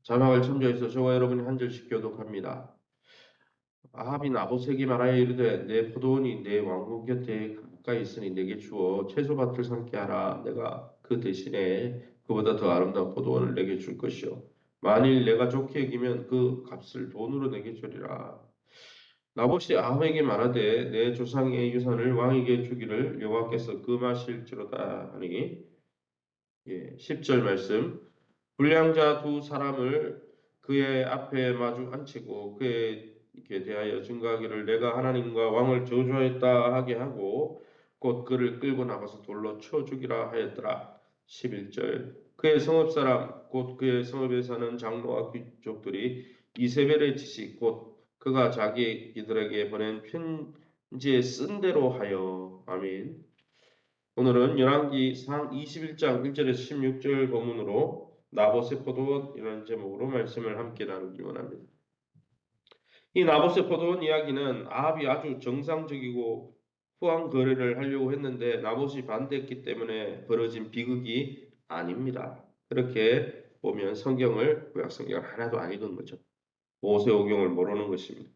자막을 첨부해서 저와 여러분이 한 절씩 교독합니다. 아합이 나봇에게 말하여 이르되 내 포도원이 내 왕궁 곁에 가까이 있으니 내게 주어 채소밭을 삼게 하라. 내가 그 대신에 그보다 더 아름다운 포도원을 내게 줄 것이요 만일 내가 좋게 여기면 그 값을 돈으로 내게 주리라. 나봇이 아합에게 말하되 내 조상의 유산을 왕에게 주기를 여호와께서 금하실지로다 하니 10절 말씀 불량자 두 사람을 그의 앞에 마주 앉히고 그에게 대하여 증거하기를 내가 하나님과 왕을 저주하였다 하게 하고 곧 그를 끌고 나가서 돌로 쳐 죽이라 하였더라. 11절 그의 성읍 사람 곧 그의 성읍에 사는 장로와 귀족들이 이세벨의 지식 곧 그가 자기들에게 보낸 편지에 쓴 대로 하여 아멘. 오늘은 열왕기상 21장 1절에서 16절 본문으로 나봇의 포도원이라는 제목으로 말씀을 함께 나누기 원합니다. 이 나봇의 포도원 이야기는 아합이 아주 정상적이고 후한 거래를 하려고 했는데 나봇이 반대했기 때문에 벌어진 비극이 아닙니다. 그렇게 보면 구약 성경을 하나도 안 읽은 거죠. 모세오경을 모르는 것입니다.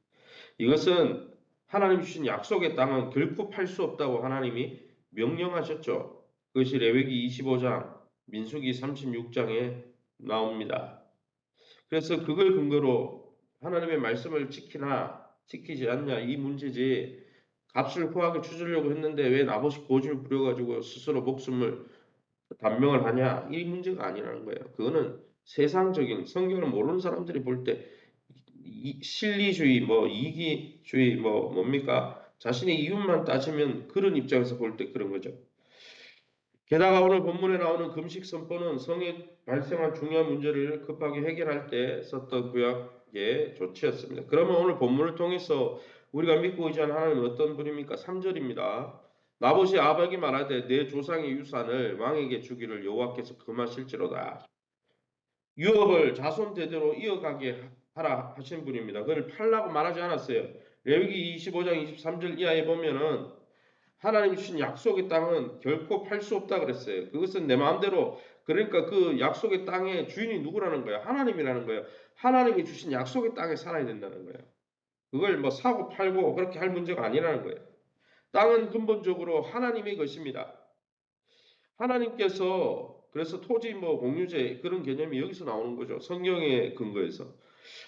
이것은 하나님 주신 약속의 땅은 결코 팔 수 없다고 하나님이 명령하셨죠. 그것이 레위기 25장, 민수기 36장에 나옵니다. 그래서 그걸 근거로 하나님의 말씀을 지키나 지키지 않냐 이 문제지 값을 후하게 추주려고 했는데 왜 나봇이 고집을 부려가지고 스스로 목숨을 단명을 하냐 이 문제가 아니라는 거예요. 그거는 세상적인 성경을 모르는 사람들이 볼때 실리주의, 이기주의, 뭡니까? 자신의 이윤만 따지면 그런 입장에서 볼 때 그런 거죠. 게다가 오늘 본문에 나오는 금식 선포는 성에 발생한 중요한 문제를 급하게 해결할 때 썼던 구약의 조치였습니다. 그러면 오늘 본문을 통해서 우리가 믿고 의지하는 하나님은 어떤 분입니까? 3절입니다. 나봇이 아합에게 말하되 내 조상의 유산을 왕에게 주기를 여호와께서 금하실지로다. 유업을 자손 대대로 이어가게 하라 하신 분입니다. 그걸 팔라고 말하지 않았어요. 레위기 25장 23절 이하에 보면은 하나님 주신 약속의 땅은 결코 팔 수 없다 그랬어요. 그것은 내 마음대로 그러니까 그 약속의 땅의 주인이 누구라는 거예요? 하나님이라는 거예요. 하나님이 주신 약속의 땅에 살아야 된다는 거예요. 그걸 사고 팔고 그렇게 할 문제가 아니라는 거예요. 땅은 근본적으로 하나님의 것입니다. 하나님께서 그래서 토지 공유제 그런 개념이 여기서 나오는 거죠. 성경의 근거에서.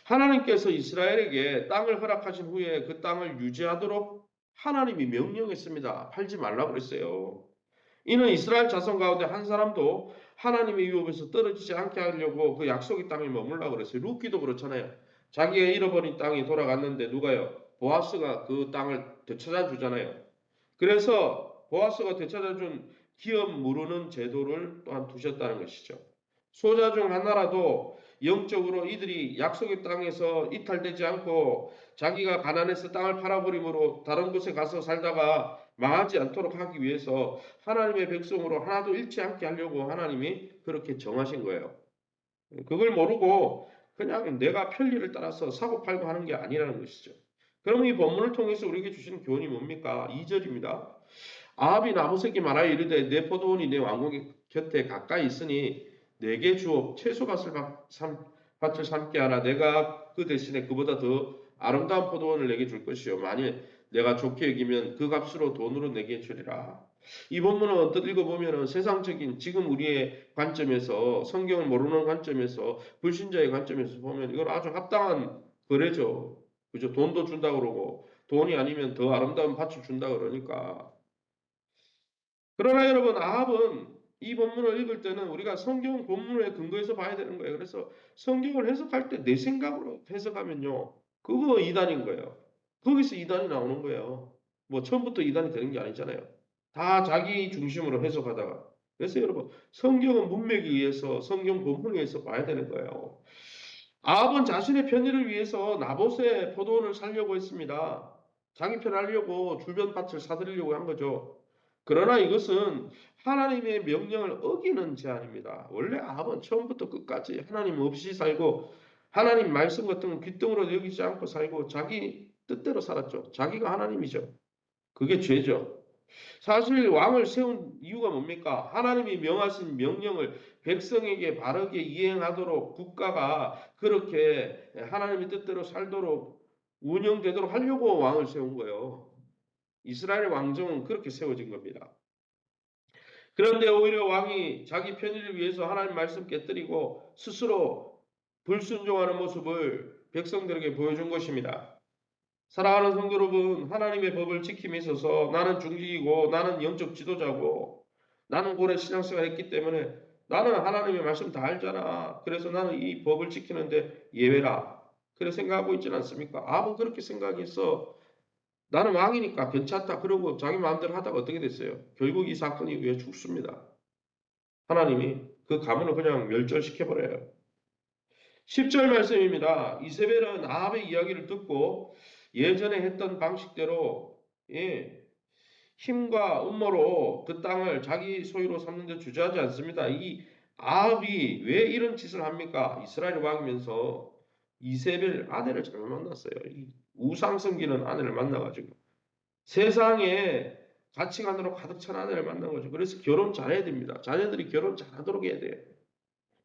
하나님께서 이스라엘에게 땅을 허락하신 후에 그 땅을 유지하도록 하나님이 명령했습니다. 팔지 말라고 그랬어요. 이는 이스라엘 자손 가운데 한 사람도 하나님의 유업에서 떨어지지 않게 하려고 그 약속의 땅에 머물라고 그랬어요. 루키도 그렇잖아요. 자기가 잃어버린 땅이 돌아갔는데 누가요? 보아스가 그 땅을 되찾아 주잖아요. 그래서 보아스가 되찾아준 기업 무르는 제도를 또한 두셨다는 것이죠. 소자 중 하나라도 영적으로 이들이 약속의 땅에서 이탈되지 않고 자기가 가난해서 땅을 팔아버림으로 다른 곳에 가서 살다가 망하지 않도록 하기 위해서 하나님의 백성으로 하나도 잃지 않게 하려고 하나님이 그렇게 정하신 거예요. 그걸 모르고 그냥 내가 편리를 따라서 사고 팔고 하는 게 아니라는 것이죠. 그럼 이 본문을 통해서 우리에게 주시는 교훈이 뭡니까? 2절입니다. 아합이 나봇에게 말하여 이르되 내 포도원이 내 왕궁 곁에 가까이 있으니 내게 주어 밭을 삼게 하라. 내가 그 대신에 그보다 더 아름다운 포도원을 내게 줄 것이요 만일 내가 좋게 여기면 그 값으로 돈으로 내게 주리라. 이 본문은 언뜻 읽어보면 세상적인 지금 우리의 관점에서 성경을 모르는 관점에서 불신자의 관점에서 보면 이건 아주 합당한 거래죠. 그죠? 돈도 준다 그러고 돈이 아니면 더 아름다운 밭을 준다 그러니까. 그러나 여러분 아합은 이 본문을 읽을 때는 우리가 성경 본문에 근거해서 봐야 되는 거예요. 그래서 성경을 해석할 때 내 생각으로 해석하면요. 그거 이단인 거예요. 거기서 이단이 나오는 거예요. 처음부터 이단이 되는 게 아니잖아요. 다 자기 중심으로 해석하다가. 그래서 여러분 성경은 문맥에 의해서 성경 본문에 의해서 봐야 되는 거예요. 아합은 자신의 편의를 위해서 나봇의 포도원을 살려고 했습니다. 자기 편하려고 주변 밭을 사들이려고 한 거죠. 그러나 이것은 하나님의 명령을 어기는 제안입니다. 원래 아합은 처음부터 끝까지 하나님 없이 살고 하나님 말씀 같은 건 귓등으로 여기지 않고 살고 자기 뜻대로 살았죠. 자기가 하나님이죠. 그게 죄죠. 사실 왕을 세운 이유가 뭡니까? 하나님이 명하신 명령을 백성에게 바르게 이행하도록 국가가 그렇게 하나님의 뜻대로 살도록 운영되도록 하려고 왕을 세운 거예요. 이스라엘 왕정은 그렇게 세워진 겁니다. 그런데 오히려 왕이 자기 편의를 위해서 하나님 말씀 깨뜨리고 스스로 불순종하는 모습을 백성들에게 보여준 것입니다. 사랑하는 성도 여러분, 하나님의 법을 지킴에 있어서 나는 중직이고 나는 영적 지도자고 나는 오래 신앙생활 했기 때문에 나는 하나님의 말씀 다 알잖아. 그래서 나는 이 법을 지키는데 예외라. 그래 생각하고 있지는 않습니까? 아무 그렇게 생각해서 나는 왕이니까 괜찮다. 그러고 자기 마음대로 하다가 어떻게 됐어요? 결국 이 사건 이후에 죽습니다. 하나님이 그 가문을 그냥 멸절시켜버려요. 10절 말씀입니다. 이세벨은 아합의 이야기를 듣고 예전에 했던 방식대로 힘과 음모로 그 땅을 자기 소유로 삼는 데 주저하지 않습니다. 이 아합이 왜 이런 짓을 합니까? 이스라엘 왕이면서 이세벨 아내를 잘못 만났어요. 이 우상 섬기는 아내를 만나가지고 세상에 가치관으로 가득 찬 아내를 만난 거죠. 그래서 결혼 잘해야 됩니다. 자녀들이 결혼 잘하도록 해야 돼요.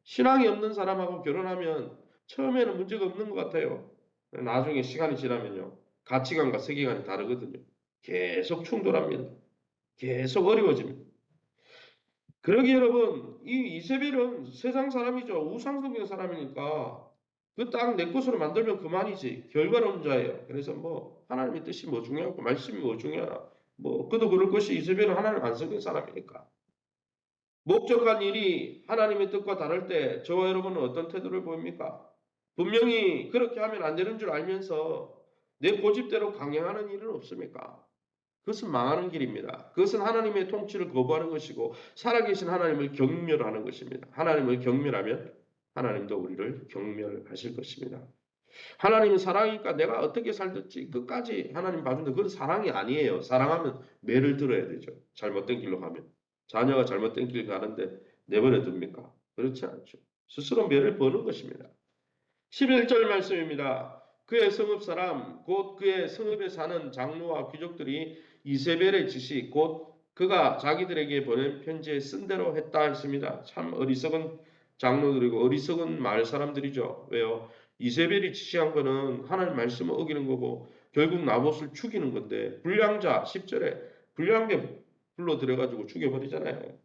신앙이 없는 사람하고 결혼하면 처음에는 문제가 없는 것 같아요. 나중에 시간이 지나면요. 가치관과 세계관이 다르거든요. 계속 충돌합니다. 계속 어려워집니다. 그러기 여러분, 이 이세벨은 세상 사람이죠. 우상 섬기는 사람이니까 그 땅 내 것으로 만들면 그만이지. 결과론자예요. 그래서 뭐 하나님의 뜻이 뭐 중요하고 말씀이 뭐 중요하나. 뭐 그도 그럴 것이 이세벨은 하나님 안 섬기는 사람이니까. 목적한 일이 하나님의 뜻과 다를 때 저와 여러분은 어떤 태도를 보입니까? 분명히 그렇게 하면 안 되는 줄 알면서 내 고집대로 강행하는 일은 없습니까? 그것은 망하는 길입니다. 그것은 하나님의 통치를 거부하는 것이고 살아계신 하나님을 경멸하는 것입니다. 하나님을 경멸하면 하나님도 우리를 경멸하실 것입니다. 하나님은 사랑이니까 내가 어떻게 살든지 끝까지 하나님 봐준다. 그건 사랑이 아니에요. 사랑하면 매를 들어야 되죠. 잘못된 길로 가면. 자녀가 잘못된 길 가는데 내버려 둡니까? 그렇지 않죠. 스스로 매를 버는 것입니다. 11절 말씀입니다. 그의 성읍 사람 곧 그의 성읍에 사는 장로와 귀족들이 이세벨의 지시 곧 그가 자기들에게 보낸 편지에 쓴 대로 했다 했습니다. 참 어리석은 장로들이고 어리석은 마을 사람들이죠. 왜요? 이세벨이 지시한 거는 하나님 말씀을 어기는 거고 결국 나봇을 죽이는 건데 불량자 10절에 불량한 게 불러 들여가지고 죽여버리잖아요.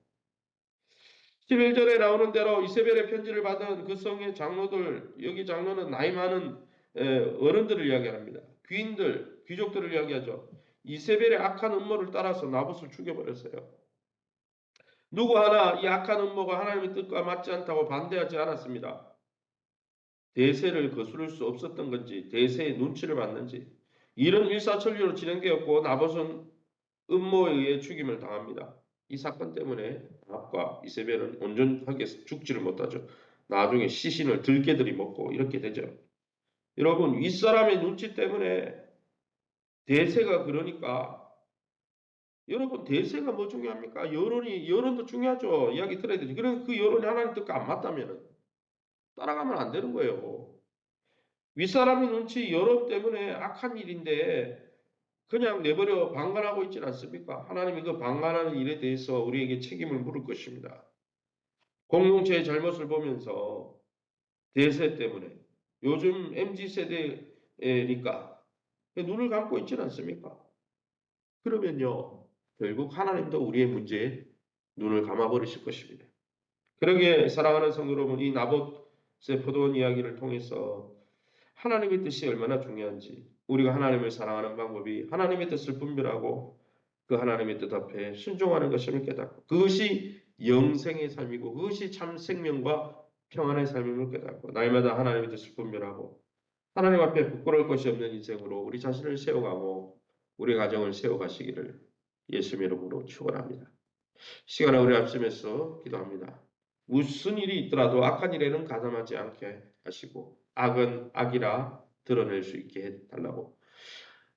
11절에 나오는 대로 이세벨의 편지를 받은 그 성의 장로들, 여기 장로는 나이 많은 어른들을 이야기합니다. 귀인들, 귀족들을 이야기하죠. 이세벨의 악한 음모를 따라서 나봇을 죽여버렸어요. 누구 하나 이 악한 음모가 하나님의 뜻과 맞지 않다고 반대하지 않았습니다. 대세를 거스를 수 없었던 건지, 대세의 눈치를 봤는지, 이런 일사천리로 진행되었고 나봇은 음모에 의해 죽임을 당합니다. 이 사건 때문에 아합과 이세벨은 온전하게 죽지를 못하죠. 나중에 시신을 들개들이 먹고 이렇게 되죠. 여러분 윗사람의 눈치 때문에 대세가 그러니까 여러분 대세가 뭐 중요합니까? 여론도 중요하죠. 이야기 들어야 되죠. 그럼 그 여론이 하나님 뜻과 안 맞다면 따라가면 안 되는 거예요. 윗사람의 눈치 여론 때문에 악한 일인데 그냥 내버려 방관하고 있지는 않습니까? 하나님이 그 방관하는 일에 대해서 우리에게 책임을 물을 것입니다. 공동체의 잘못을 보면서 대세 때문에 요즘 MZ세대니까 눈을 감고 있지는 않습니까? 그러면요, 결국 하나님도 우리의 문제에 눈을 감아버리실 것입니다. 그러기에 사랑하는 성도 여러분, 이 나봇의 포도원 이야기를 통해서 하나님의 뜻이 얼마나 중요한지, 우리가 하나님을 사랑하는 방법이 하나님의 뜻을 분별하고 그 하나님의 뜻 앞에 순종하는 것임을 깨닫고 그것이 영생의 삶이고 그것이 참 생명과 평안의 삶임을 깨닫고 날마다 하나님의 뜻을 분별하고 하나님 앞에 부끄러울 것이 없는 인생으로 우리 자신을 세워가고 우리 가정을 세워가시기를 예수님 이름으로 축원합니다. 시간을 우리 앞서면서 기도합니다. 무슨 일이 있더라도 악한 일에는 가담하지 않게 하시고 악은 악이라 드러낼 수 있게 해달라고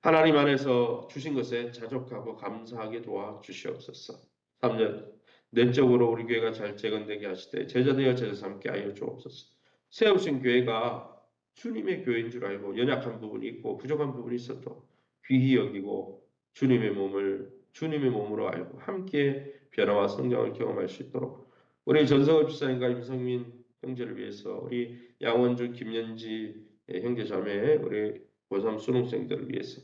하나님 안에서 주신 것에 자족하고 감사하게 도와주시옵소서. 3년 내적으로 우리 교회가 잘 재건되게 하시되 제자되어 제자 삼게 하여 주옵소서. 세우신 교회가 주님의 교회인 줄 알고 연약한 부분이 있고 부족한 부분이 있어도 귀히 여기고 주님의 몸을 주님의 몸으로 알고 함께 변화와 성장을 경험할 수 있도록 우리 전성을 집사님과 임성민 형제를 위해서, 우리 양원주, 김연지 형제 자매, 우리 고3 수능생들을 위해서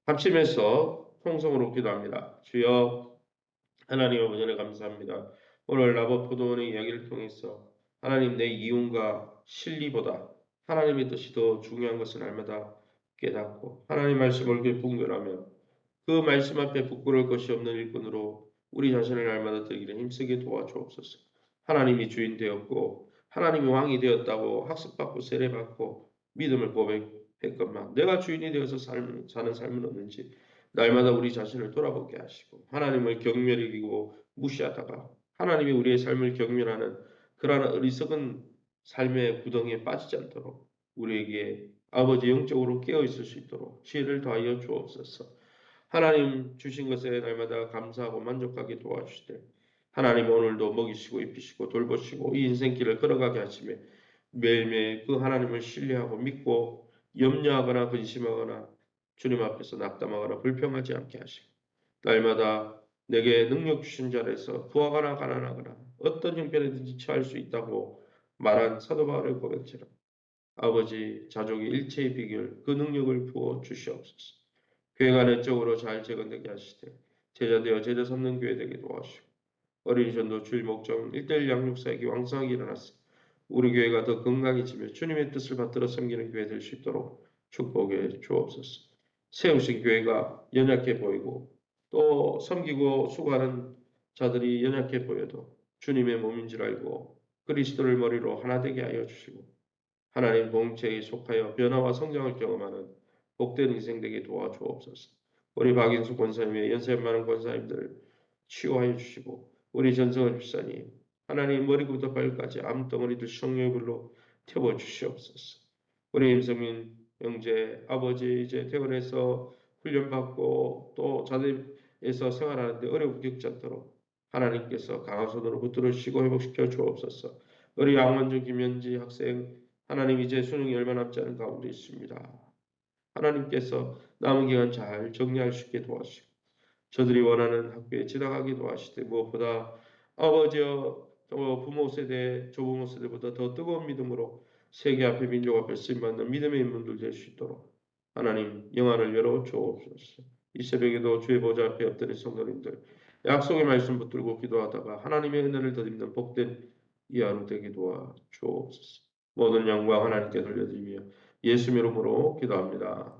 합심해서 통성으로 기도합니다. 주여, 하나님 아버지 은혜 감사합니다. 오늘 라버 포도원의 이야기를 통해서 하나님, 내 이윤과 실리보다 하나님의 뜻이 더 중요한 것을 날마다 깨닫고 하나님 말씀을 분별하며 그 말씀 앞에 부끄러울 것이 없는 일꾼으로 우리 자신을 날마다 드리기를 힘쓰게 도와주옵소서. 하나님이 주인 되었고 하나님이 왕이 되었다고 학습받고 세례받고 믿음을 고백했건만 내가 주인이 되어서 사는 삶은 없는지 날마다 우리 자신을 돌아보게 하시고 하나님을 경멸히 여기고 무시하다가 하나님이 우리의 삶을 경멸하는 그러한 어리석은 삶의 구덩이에 빠지지 않도록 우리에게 아버지 영적으로 깨어 있을 수 있도록 지혜를 더하여 주옵소서. 하나님 주신 것에 날마다 감사하고 만족하게 도와주시되 하나님 오늘도 먹이시고 입히시고 돌보시고 이 인생길을 걸어가게 하시며 매일매일 그 하나님을 신뢰하고 믿고 염려하거나 근심하거나 주님 앞에서 낙담하거나 불평하지 않게 하시고 날마다 내게 능력 주신 자리에서 구하거나 가난하거나 어떤 형편이든지 처할 수 있다고 말한 사도 바울의 고백처럼 아버지 자족의 일체의 비결 그 능력을 부어 주시옵소서. 교회가 내적으로 잘 재건되게 하시되 제자되어 제자 삼는 교회 되게 도와주시고 어린이 전도 주일 목적 1:1 양육 사역이 왕성하게 일어났어 우리 교회가 더 건강해지며 주님의 뜻을 받들어 섬기는 교회 될 수 있도록 축복해 주옵소서. 세우신 교회가 연약해 보이고 또 섬기고 수고하는 자들이 연약해 보여도 주님의 몸인 줄 알고 그리스도를 머리로 하나 되게 하여 주시고 하나님 공체에 속하여 변화와 성장을 경험하는 복된 인생 되게 도와주옵소서. 우리 박인수 권사님의 연세 많은 권사님들을 치유하여 주시고 우리 전성을 집사님 하나님 머리부터 발까지 암덩어리들 성령의 불로 태워 주시옵소서. 우리 임성민 형제 아버지 이제 퇴원해서 훈련받고 또 자대에서 생활하는데 어려움 겪지 않도록 하나님께서 강한 손으로 붙들어 주시고 회복시켜 주옵소서. 우리 양원주 김현지 학생 하나님 이제 수능이 얼마 남지 않은 가운데 있습니다. 하나님께서 남은 기간 잘 정리할 수 있게 도와주시고 저들이 원하는 학교에 지나가게 도와주시되 무엇보다 아버지여 부모 세대, 조부모 세대보다 더 뜨거운 믿음으로 세계 앞에 민족 앞에 쓰임받는 믿음의 인물들 될 수 있도록 하나님 영안을 열어 주옵소서. 이 새벽에도 주의 보좌 앞에 엎드린 성도님들 약속의 말씀 붙들고 기도하다가 하나님의 은혜를 덧입는 복된 이 하루 되게 도와 주옵소서. 모든 영광 하나님께 돌려드리며 예수 이름으로 기도합니다.